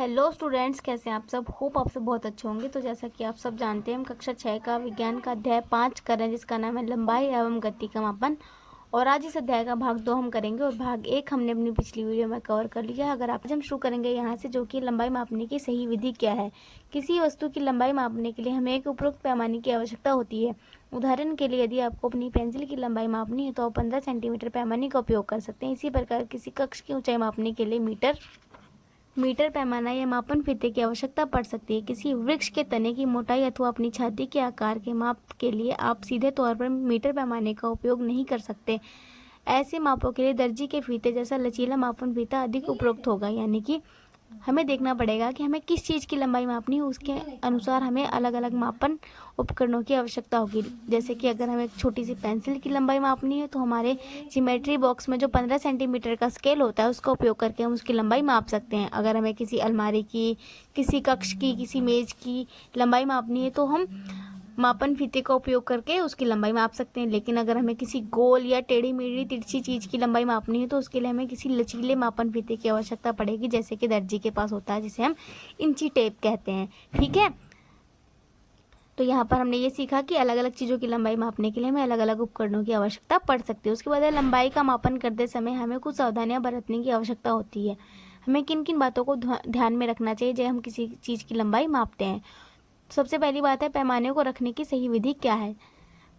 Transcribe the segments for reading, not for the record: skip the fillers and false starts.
Hello students, कैसे हैं आप सब। होप आप सब बहुत अच्छे होंगे। तो जैसा कि आप सब जानते हैं, हम कक्षा 6 का विज्ञान का अध्याय 5 कर रहे हैं, जिसका नाम है लंबाई एवं गति का मापन। और आज इस अध्याय का भाग 2 हम करेंगे और भाग 1 हमने अपनी पिछली वीडियो में कवर कर लिया। अगर आप आज हम शुरू करेंगे यहाँ से, जो कि लंबाई मापने की सही विधि क्या है। किसी वस्तु की लंबाई मापने के लिए हमें एक उपरोक्त पैमाने की आवश्यकता होती है। उदाहरण के लिए, यदि आपको अपनी पेंसिल की लंबाई मापनी है तो आप 15 सेंटीमीटर पैमाने का उपयोग कर सकते हैं। इसी प्रकार किसी कक्ष की ऊंचाई मापने के लिए मीटर पैमाना या मापन फीते की आवश्यकता पड़ सकती है। किसी वृक्ष के तने की मोटाई अथवा अपनी छाती के आकार के माप के लिए आप सीधे तौर पर मीटर पैमाने का उपयोग नहीं कर सकते। ऐसे मापों के लिए दर्जी के फीते जैसा लचीला मापन फीता अधिक उपयुक्त होगा। यानी कि हमें देखना पड़ेगा कि हमें किस चीज़ की लंबाई मापनी है, उसके अनुसार हमें अलग अलग मापन उपकरणों की आवश्यकता होगी। जैसे कि अगर हमें एक छोटी सी पेंसिल की लंबाई मापनी है तो हमारे ज्योमेट्री बॉक्स में जो 15 सेंटीमीटर का स्केल होता है उसका उपयोग करके हम उसकी लंबाई माप सकते हैं। अगर हमें किसी अलमारी की, किसी कक्ष की, किसी मेज़ की लंबाई मापनी है तो हम मापन फीते का उपयोग करके उसकी लंबाई माप सकते हैं। लेकिन अगर हमें किसी गोल या टेढ़ी मेढ़ी तिरछी चीज़ की लंबाई मापनी है तो उसके लिए हमें किसी लचीले मापन फीते की आवश्यकता पड़ेगी, जैसे कि दर्जी के पास होता है, जिसे हम इंची टेप कहते हैं। ठीक है, तो यहाँ पर हमने ये सीखा कि अलग अलग चीज़ों की लंबाई मापने के लिए हमें अलग अलग उपकरणों की आवश्यकता पड़ सकती है। उसके बाद लंबाई का मापन करते समय हमें कुछ सावधानियाँ बरतने की आवश्यकता होती है। हमें किन किन बातों को ध्यान में रखना चाहिए जब हम किसी चीज़ की लंबाई मापते हैं। सबसे पहली बात है, पैमाने को रखने की सही विधि क्या है।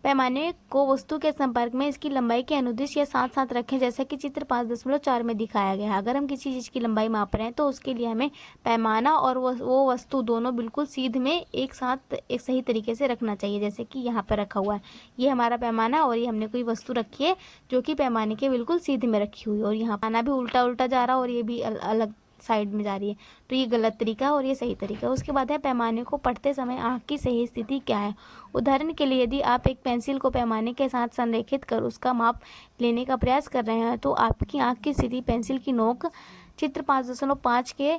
पैमाने को वस्तु के संपर्क में इसकी लंबाई के अनुदिश या साथ साथ रखें, जैसा कि चित्र 5.4 में दिखाया गया है। अगर हम किसी चीज़ की लंबाई माप रहे हैं तो उसके लिए हमें पैमाना और वो वस्तु दोनों बिल्कुल सीध में एक साथ एक सही तरीके से रखना चाहिए। जैसे कि यहाँ पर रखा हुआ है, ये हमारा पैमाना और ये हमने कोई वस्तु रखी है जो कि पैमाने के बिल्कुल सीध में रखी हुई है, और यहाँ पैमाना भी उल्टा उल्टा जा रहा है और ये भी अलग साइड में जा रही है। तो ये गलत तरीका है और ये सही तरीका है। उसके बाद है, पैमाने को पढ़ते समय आँख की सही स्थिति क्या है। उदाहरण के लिए, यदि आप एक पेंसिल को पैमाने के साथ संरेखित कर उसका माप लेने का प्रयास कर रहे हैं तो आपकी आँख की स्थिति पेंसिल की नोक चित्र 5.5 के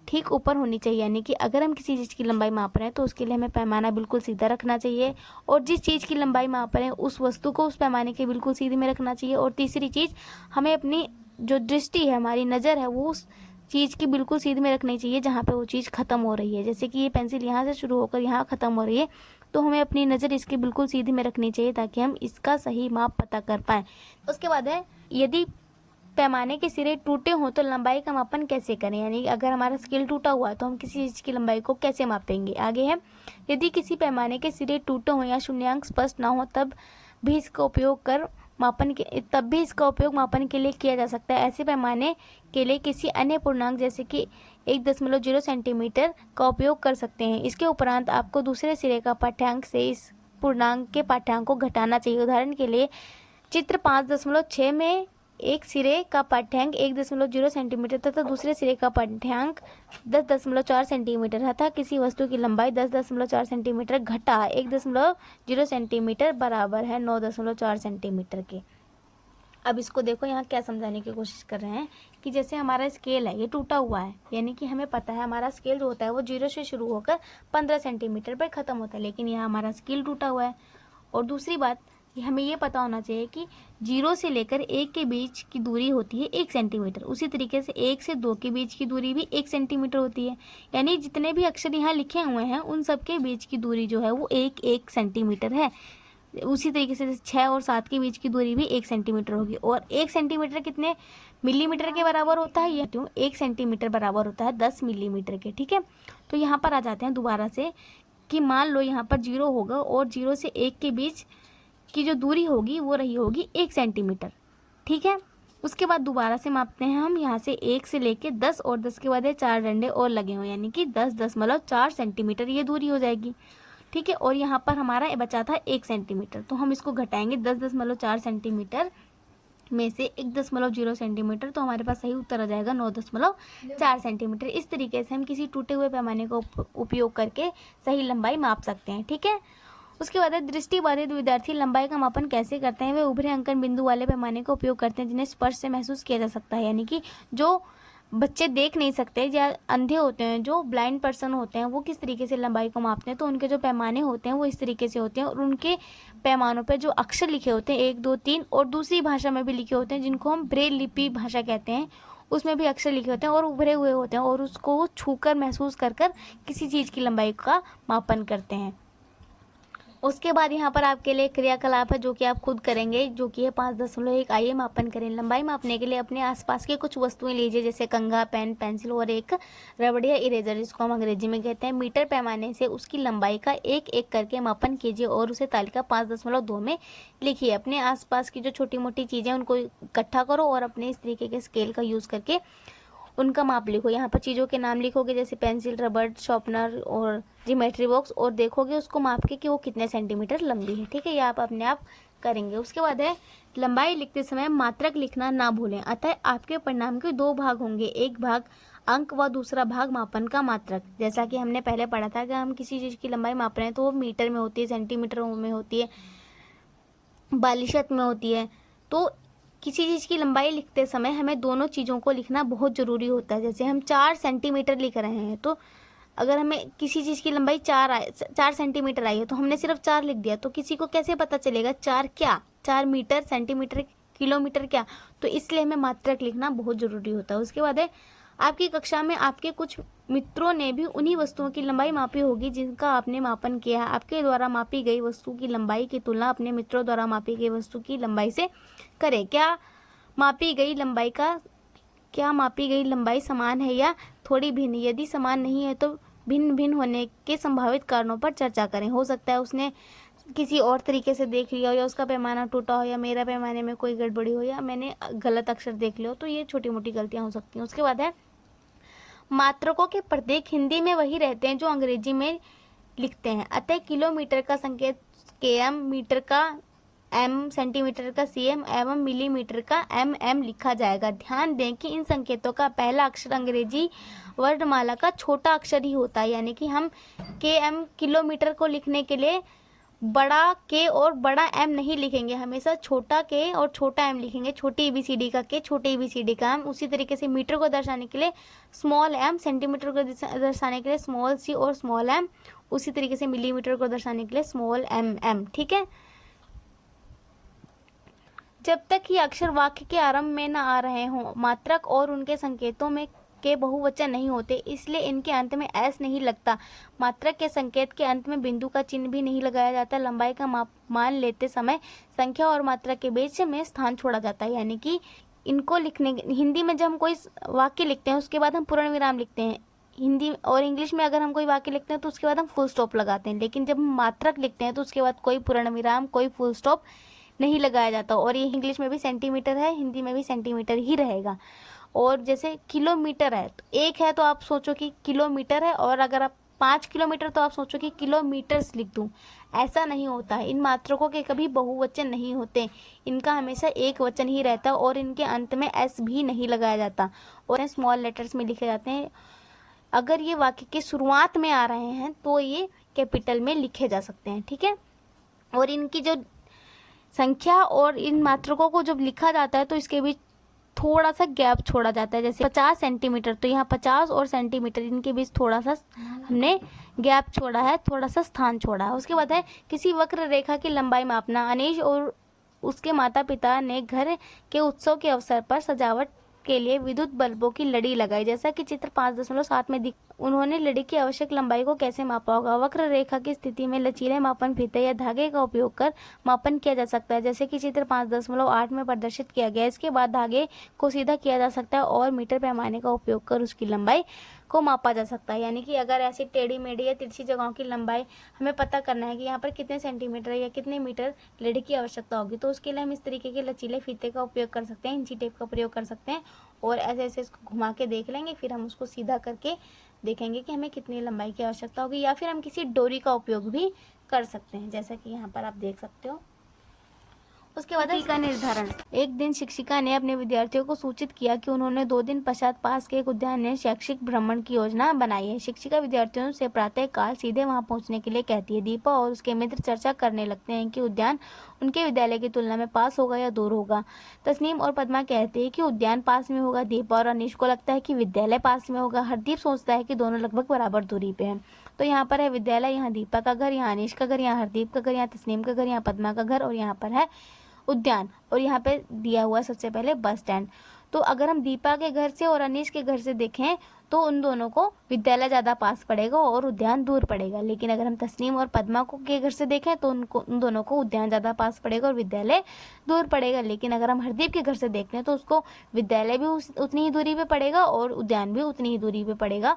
ठीक ऊपर होनी चाहिए। यानी कि अगर हम किसी चीज़ की लंबाई माप रहे हैं तो उसके लिए हमें पैमाना बिल्कुल सीधा रखना चाहिए, और जिस चीज़ की लंबाई माप रहे हैं उस वस्तु को उस पैमाने के बिल्कुल सीधे में रखना चाहिए। और तीसरी चीज़, हमें अपनी जो दृष्टि है, हमारी नज़र है, वो उस चीज़ की बिल्कुल सीधे में रखनी चाहिए जहाँ पे वो चीज़ ख़त्म हो रही है। जैसे कि ये पेंसिल यहाँ से शुरू होकर यहाँ ख़त्म हो रही है, तो हमें अपनी नज़र इसके बिल्कुल सीधे में रखनी चाहिए ताकि हम इसका सही माप पता कर पाएँ। उसके बाद है, यदि पैमाने के सिरे टूटे हों तो लंबाई का मापन कैसे करें। यानी अगर हमारा स्केल टूटा हुआ है तो हम किसी चीज़ की लंबाई को कैसे मापेंगे। आगे है, यदि किसी पैमाने के सिरे टूटे हों या शून्यांक स्पष्ट ना हो तब भी इसका उपयोग मापन के लिए किया जा सकता है। ऐसे पैमाने के लिए किसी अन्य पूर्णांक जैसे कि 1.0 सेंटीमीटर का उपयोग कर सकते हैं। इसके उपरांत आपको दूसरे सिरे का पाठ्यांक से इस पूर्णांक के पाठ्यांक को घटाना चाहिए। उदाहरण के लिए, चित्र 5.6 में एक सिरे का पाठ्यांक 1.0 सेंटीमीटर तथा दूसरे सिरे का पाठ्यांक 10.4 सेंटीमीटर तथा किसी वस्तु की लंबाई 10.4 सेंटीमीटर घटा 1.0 सेंटीमीटर बराबर है 9.4 सेंटीमीटर के। अब इसको देखो, यहाँ क्या समझाने की कोशिश कर रहे हैं कि जैसे हमारा स्केल है, ये टूटा हुआ है, यानी कि हमें पता है हमारा स्केल जो होता है वो 0 से शुरू होकर 15 सेंटीमीटर पर ख़त्म होता है, लेकिन यहाँ हमारा स्केल टूटा हुआ है। और दूसरी बात, हमें ये पता होना चाहिए कि 0 से लेकर 1 के बीच की दूरी होती है 1 सेंटीमीटर। उसी तरीके से 1 से 2 के बीच की दूरी भी 1 सेंटीमीटर होती है। यानी जितने भी अक्षर यहाँ लिखे हुए हैं उन सब के बीच की दूरी जो है वो 1 सेंटीमीटर है। उसी तरीके से 6 और 7 के बीच की दूरी भी 1 सेंटीमीटर होगी। और 1 सेंटीमीटर कितने मिलीमीटर के बराबर होता है, ये 1 सेंटीमीटर बराबर होता है 10 मिलीमीटर के। ठीक है, तो यहाँ पर आ जाते हैं दोबारा से कि मान लो यहाँ पर 0 होगा और 0 से 1 के बीच की जो दूरी होगी वो रही होगी 1 सेंटीमीटर। ठीक है, उसके बाद दोबारा से मापते हैं हम यहाँ से 1 से लेके 10 और 10 के बाद 4 डंडे और लगे हुए, यानी कि 10.4 सेंटीमीटर ये दूरी हो जाएगी। ठीक है, और यहाँ पर हमारा बचा था 1 सेंटीमीटर, तो हम इसको घटाएंगे 10.4 सेंटीमीटर में से 1.0 सेंटीमीटर, तो हमारे पास सही उत्तर आ जाएगा 9.4 सेंटीमीटर। इस तरीके से हम किसी टूटे हुए पैमाने का उपयोग करके सही लंबाई माप सकते हैं। ठीक है, उसके बाद दृष्टिबाधित विद्यार्थी लंबाई का मापन कैसे करते हैं। वे उभरे अंकन बिंदु वाले पैमाने का उपयोग करते हैं जिन्हें स्पर्श से महसूस किया जा सकता है। यानी कि जो बच्चे देख नहीं सकते या अंधे होते हैं, जो ब्लाइंड पर्सन होते हैं, वो किस तरीके से लंबाई को मापते हैं, तो उनके जो पैमाने होते हैं वो इस तरीके से होते हैं, और उनके पैमानों पर जो अक्षर लिखे होते हैं 1 2 3 और दूसरी भाषा में भी लिखे होते हैं जिनको हम ब्रेल लिपि भाषा कहते हैं, उसमें भी अक्षर लिखे होते हैं और उभरे हुए होते हैं, और उसको छूकर महसूस कर कर किसी चीज़ की लंबाई का मापन करते हैं। उसके बाद यहाँ पर आपके लिए क्रियाकलाप है जो कि आप खुद करेंगे, जो कि है 5.1। आइए मापन करें। लंबाई मापने के लिए अपने आसपास की कुछ वस्तुएं लीजिए, जैसे कंघा, पेन, पेंसिल और एक रबड़ या इरेजर, जिसको हम अंग्रेजी में कहते हैं। मीटर पैमाने से उसकी लंबाई का एक एक करके मापन कीजिए और उसे तालिका 5.2 में लिखिए। अपने आसपास की जो छोटी मोटी चीज़ें उनको इकट्ठा करो और अपने इस तरीके के स्केल का यूज़ करके उनका माप लिखो। यहाँ पर चीज़ों के नाम लिखोगे, जैसे पेंसिल, रबड़, शार्पनर और ज्योमेट्री बॉक्स, और देखोगे उसको माप के कि वो कितने सेंटीमीटर लंबी है। ठीक है, ये आप अपने आप करेंगे। उसके बाद है लंबाई लिखते समय मात्रक लिखना ना भूलें। अतः आपके परिणाम के 2 भाग होंगे, एक भाग अंक व दूसरा भाग मापन का मात्रक। जैसा कि हमने पहले पढ़ा था कि हम किसी चीज़ की लंबाई माप रहे हैं तो वो मीटर में होती है, सेंटीमीटर में होती है, बालिशत में होती है। तो किसी चीज़ की लंबाई लिखते समय हमें दोनों चीज़ों को लिखना बहुत ज़रूरी होता है। जैसे हम 4 सेंटीमीटर लिख रहे हैं, तो अगर हमें किसी चीज़ की लंबाई 4 सेंटीमीटर आई है तो हमने सिर्फ 4 लिख दिया, तो किसी को कैसे पता चलेगा 4 क्या, 4 मीटर, सेंटीमीटर, किलोमीटर क्या। तो इसलिए हमें मात्रक लिखना बहुत ज़रूरी होता है। उसके बाद है आपकी कक्षा में आपके कुछ मित्रों ने भी उन्हीं वस्तुओं की लंबाई मापी होगी जिनका आपने मापन किया है। आपके द्वारा मापी गई वस्तु की लंबाई की तुलना अपने मित्रों द्वारा मापी गई वस्तु की लंबाई से करें। क्या मापी गई लंबाई समान है या थोड़ी भिन्न? यदि समान नहीं है तो भिन्न भिन्न होने के संभावित कारणों पर चर्चा करें। हो सकता है उसने किसी और तरीके से देख लिया हो, या उसका पैमाना टूटा हो, या मेरा पैमाने में कोई गड़बड़ी हो, या मैंने गलत अक्षर देख लिया हो। तो ये छोटी मोटी गलतियां हो सकती हैं। उसके बाद है मात्रकों के प्रतीक हिंदी में वही रहते हैं जो अंग्रेजी में लिखते हैं। अतः किलोमीटर का संकेत km, मीटर का m, सेंटीमीटर का cm एवं मिलीमीटर का mm लिखा जाएगा। ध्यान दें कि इन संकेतों का पहला अक्षर अंग्रेजी वर्णमाला का छोटा अक्षर ही होता है, यानी कि हम km, किलोमीटर को लिखने के लिए बड़ा K और बड़ा M नहीं लिखेंगे, हमेशा छोटा K और छोटा M लिखेंगे। छोटी ABCD का K, छोटी ABCD का M। उसी तरीके से मीटर को दर्शाने के लिए स्मॉल m, सेंटीमीटर को दर्शाने के लिए स्मॉल c और स्मॉल m। उसी तरीके से मिलीमीटर को दर्शाने के लिए स्मॉल mm। ठीक है, जब तक ये अक्षर वाक्य के आरंभ में न आ रहे हों, मात्रक और उनके संकेतों में के बहुवचन नहीं होते, इसलिए इनके अंत में एस नहीं लगता। मात्रक के संकेत के अंत में बिंदु का चिन्ह भी नहीं लगाया जाता। लंबाई का मान लेते समय संख्या और मात्रक के बीच में स्थान छोड़ा जाता है, यानी कि इनको लिखने, हिंदी में जब हम कोई वाक्य लिखते हैं उसके बाद हम पूर्ण विराम लिखते हैं। हिंदी और इंग्लिश में अगर हम कोई वाक्य लिखते हैं तो उसके बाद हम फुल स्टॉप लगाते हैं, लेकिन जब हम मात्रक लिखते हैं तो उसके बाद कोई पूर्ण विराम, कोई फुल स्टॉप नहीं लगाया जाता। और ये इंग्लिश में भी सेंटीमीटर है, हिंदी में भी सेंटीमीटर ही रहेगा। और जैसे किलोमीटर है तो एक है तो आप सोचो कि किलोमीटर है, और अगर आप 5 किलोमीटर तो आप सोचो कि किलोमीटर्स लिख दूं। ऐसा नहीं होता है। इन मात्रकों के कभी बहुवचन नहीं होते, इनका हमेशा एक वचन ही रहता है, और इनके अंत में एस भी नहीं लगाया जाता और स्मॉल लेटर्स में लिखे जाते हैं। अगर ये वाक्य के शुरुआत में आ रहे हैं तो ये कैपिटल में लिखे जा सकते हैं। ठीक है, और इनकी जो संख्या और इन मात्रकों को जब लिखा जाता है तो इसके बीच थोड़ा सा गैप छोड़ा जाता है। जैसे 50 सेंटीमीटर, तो यहाँ 50 और सेंटीमीटर इनके बीच थोड़ा सा हमने गैप छोड़ा है, थोड़ा सा स्थान छोड़ा है। उसके बाद है किसी वक्र रेखा की लंबाई मापना। अनीश और उसके माता पिता ने घर के उत्सव के अवसर पर सजावट के लिए विद्युत बल्बों की लड़ी लगाई, जैसा कि चित्र 5.7 में उन्होंने लड़ी की आवश्यक लंबाई को कैसे मापा होगा। वक्र रेखा की स्थिति में लचीले मापन फीते या धागे का उपयोग कर मापन किया जा सकता है, जैसे कि चित्र 5.8 में प्रदर्शित किया गया। इसके बाद धागे को सीधा किया जा सकता है और मीटर पैमाने का उपयोग कर उसकी लंबाई को मापा जा सकता है। यानी कि अगर ऐसी टेढ़ी मेढ़ी या तिरछी जगहों की लंबाई हमें पता करना है कि यहाँ पर कितने सेंटीमीटर या कितने मीटर लड़ी की आवश्यकता होगी, तो उसके लिए हम इस तरीके के लचीले फीते का उपयोग कर सकते हैं, इंची टेप का प्रयोग कर सकते हैं, और ऐसे ऐसे इसको घुमा के देख लेंगे। फिर हम उसको सीधा करके देखेंगे कि हमें कितनी लंबाई की आवश्यकता होगी, या फिर हम किसी डोरी का उपयोग भी कर सकते हैं, जैसा कि यहाँ पर आप देख सकते हो। उसके बाद का निर्धारण। एक दिन शिक्षिका ने अपने विद्यार्थियों को सूचित किया कि उन्होंने 2 दिन पश्चात पास के एक उद्यान में शैक्षिक भ्रमण की योजना बनाई है। शिक्षिका विद्यार्थियों से प्रातः काल सीधे वहां पहुंचने के लिए कहती है। दीपा और उसके मित्र चर्चा करने लगते हैं कि उद्यान उनके विद्यालय की तुलना में पास होगा या दूर होगा। तस्नीम और पद्मा कहते हैं कि उद्यान पास में होगा। दीपा और अनीश को लगता है कि विद्यालय पास में होगा। हरदीप सोचता है कि दोनों लगभग बराबर दूरी पे हैं। तो यहाँ पर है विद्यालय, यहाँ दीपा का घर, यहाँ अनीश का घर, यहाँ हरदीप का घर, यहाँ तस्नीम का घर, यहाँ पद्मा का घर, और यहाँ पर है उद्यान, और यहाँ पे दिया हुआ सबसे पहले बस स्टैंड। तो अगर हम दीपा के घर से और अनीश के घर से देखें तो उन दोनों को विद्यालय ज़्यादा पास पड़ेगा और उद्यान दूर पड़ेगा। लेकिन अगर हम तस्नीम और पद्मा को के घर से देखें तो उन दोनों को उद्यान ज़्यादा पास पड़ेगा और विद्यालय दूर पड़ेगा। लेकिन अगर हम हरदीप के घर से देखते हैं तो उसको विद्यालय भी उतनी ही दूरी पे पड़ेगा और उद्यान भी उतनी ही दूरी पे पड़ेगा।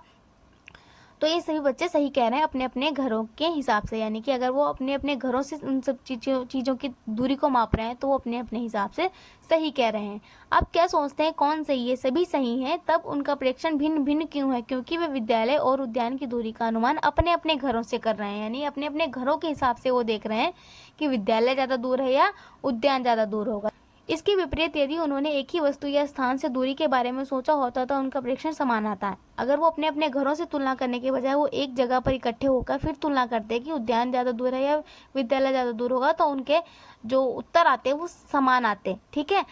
तो ये सभी बच्चे सही कह रहे हैं अपने अपने घरों के हिसाब से, यानी कि अगर वो अपने अपने घरों से उन सब चीज़ों की दूरी को माप रहे हैं तो वो अपने अपने हिसाब से सही कह रहे हैं। आप क्या सोचते हैं कौन सही है? सभी सही हैं। तब उनका प्रेक्षण भिन्न भिन्न क्यों है? क्योंकि वे विद्यालय और उद्यान की दूरी का अनुमान अपने अपने घरों से कर रहे हैं, यानी अपने अपने घरों के हिसाब से वो देख रहे हैं कि विद्यालय ज़्यादा दूर है या उद्यान ज़्यादा दूर होगा। इसके विपरीत यदि उन्होंने एक ही वस्तु या स्थान से दूरी के बारे में सोचा होता तो उनका प्रेक्षण समान आता है। अगर वो अपने अपने घरों से तुलना करने के बजाय वो एक जगह पर इकट्ठे होकर फिर तुलना करते कि उद्यान ज़्यादा दूर है या विद्यालय ज़्यादा दूर होगा, तो उनके जो उत्तर आते वो समान आते। ठीक है,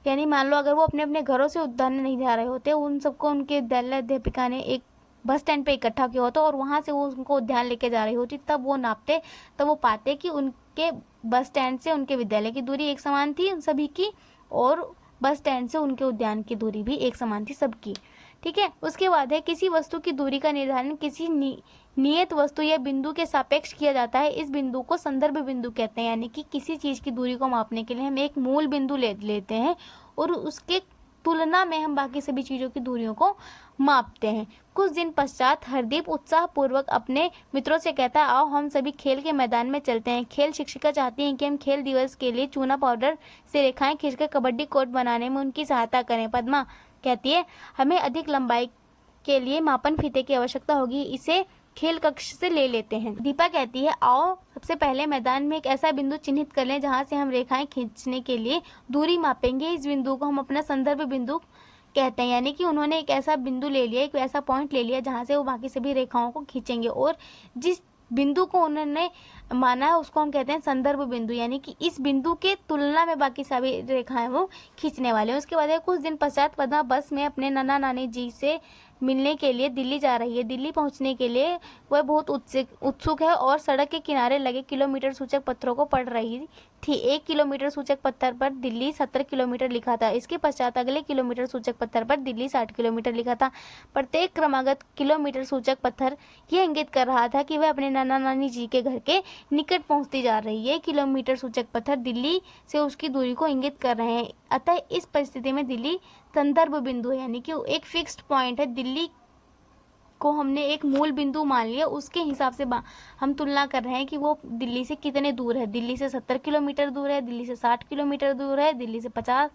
यानी मान लो अगर वो अपने अपने घरों से उद्यान नहीं जा रहे होते, उन सबको उनके विद्यालय अध्यापिका ने एक बस स्टैंड पे इकट्ठा किया होता और वहाँ से वो उनको उद्यान लेके जा रही होती, तब वो नापते, तब वो पाते कि उनके बस स्टैंड से उनके विद्यालय की दूरी एक समान थी उन सभी की, और बस स्टैंड से उनके उद्यान की दूरी भी एक समान थी सबकी। ठीक है, उसके बाद है किसी वस्तु की दूरी का निर्धारण किसी नियत वस्तु या बिंदु के सापेक्ष किया जाता है। इस बिंदु को संदर्भ बिंदु कहते हैं, यानी कि किसी चीज़ की दूरी को मापने के लिए हम एक मूल बिंदु लेते हैं और उसके तुलना में हम बाकी सभी चीज़ों की दूरियों को मापते हैं। कुछ दिन पश्चात हरदीप उत्साहपूर्वक अपने मित्रों से कहता है, आओ हम सभी खेल के मैदान में चलते हैं। खेल शिक्षिका चाहती हैं कि हम खेल दिवस के लिए चूना पाउडर से रेखाएं खींचकर कबड्डी कोर्ट बनाने में उनकी सहायता करें। पद्मा कहती है, हमें अधिक लंबाई के लिए मापन फीते की आवश्यकता होगी, इसे खेल कक्ष से ले लेते हैं। दीपा कहती है, आओ सबसे पहले मैदान में एक ऐसा बिंदु चिन्हित कर लें जहां से हम रेखाएं खींचने के लिए दूरी मापेंगे। इस बिंदु को हम अपना संदर्भ बिंदु कहते हैं, यानी कि उन्होंने एक ऐसा बिंदु ले लिया, एक ऐसा पॉइंट ले लिया जहां से वो बाकी सभी रेखाओं को खींचेंगे, और जिस बिंदु को उन्होंने माना है उसको हम कहते हैं संदर्भ बिंदु, यानी कि इस बिंदु के तुलना में बाकी सभी रेखाएं वो खींचने वाले हैं। उसके बाद कुछ दिन पश्चात पद्मा बस में अपने नाना नानी जी से मिलने के लिए दिल्ली जा रही है। दिल्ली पहुंचने के लिए वह बहुत उत्सुक है और सड़क के किनारे लगे किलोमीटर सूचक पत्थरों को पढ़ रही थी। 1 किलोमीटर सूचक पत्थर पर दिल्ली 70 किलोमीटर लिखा था। इसके पश्चात अगले किलोमीटर सूचक पत्थर पर दिल्ली 60 किलोमीटर लिखा था। प्रत्येक क्रमागत किलोमीटर सूचक पत्थर यह इंगित कर रहा था कि वह अपने नाना नानी जी के घर के निकट पहुंचती जा रही है। किलोमीटर सूचक पत्थर दिल्ली से उसकी दूरी को इंगित कर रहे हैं। अतः इस परिस्थिति में दिल्ली संदर्भ बिंदु है, यानी कि एक फिक्स्ड पॉइंट है। दिल्ली को हमने एक मूल बिंदु मान लिया, उसके हिसाब से हम तुलना कर रहे हैं कि वो दिल्ली से कितने दूर है। दिल्ली से 70 किलोमीटर दूर है, दिल्ली से 60 किलोमीटर दूर है, दिल्ली से 50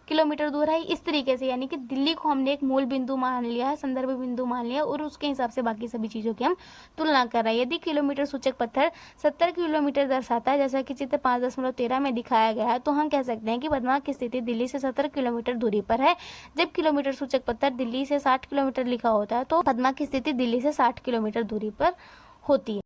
किलोमीटर दूर है, इस तरीके से, यानी कि दिल्ली को हमने एक मूल बिंदु मान लिया है, संदर्भ बिंदु मान लिया, और उसके हिसाब से बाकी सभी चीज़ों की हम तुलना कर रहे हैं। यदि किलोमीटर सूचक पत्थर 70 किलोमीटर दर्शाता है, जैसा कि चित्र 5.13 में दिखाया गया है, तो हम कह सकते हैं कि पद्मा की स्थिति दिल्ली से 70 किलोमीटर दूरी पर है। जब किलोमीटर सूचक पत्थर दिल्ली से 60 किलोमीटर लिखा होता है तो पद्मा की स्थिति दिल्ली से 60 किलोमीटर दूरी पर होती है।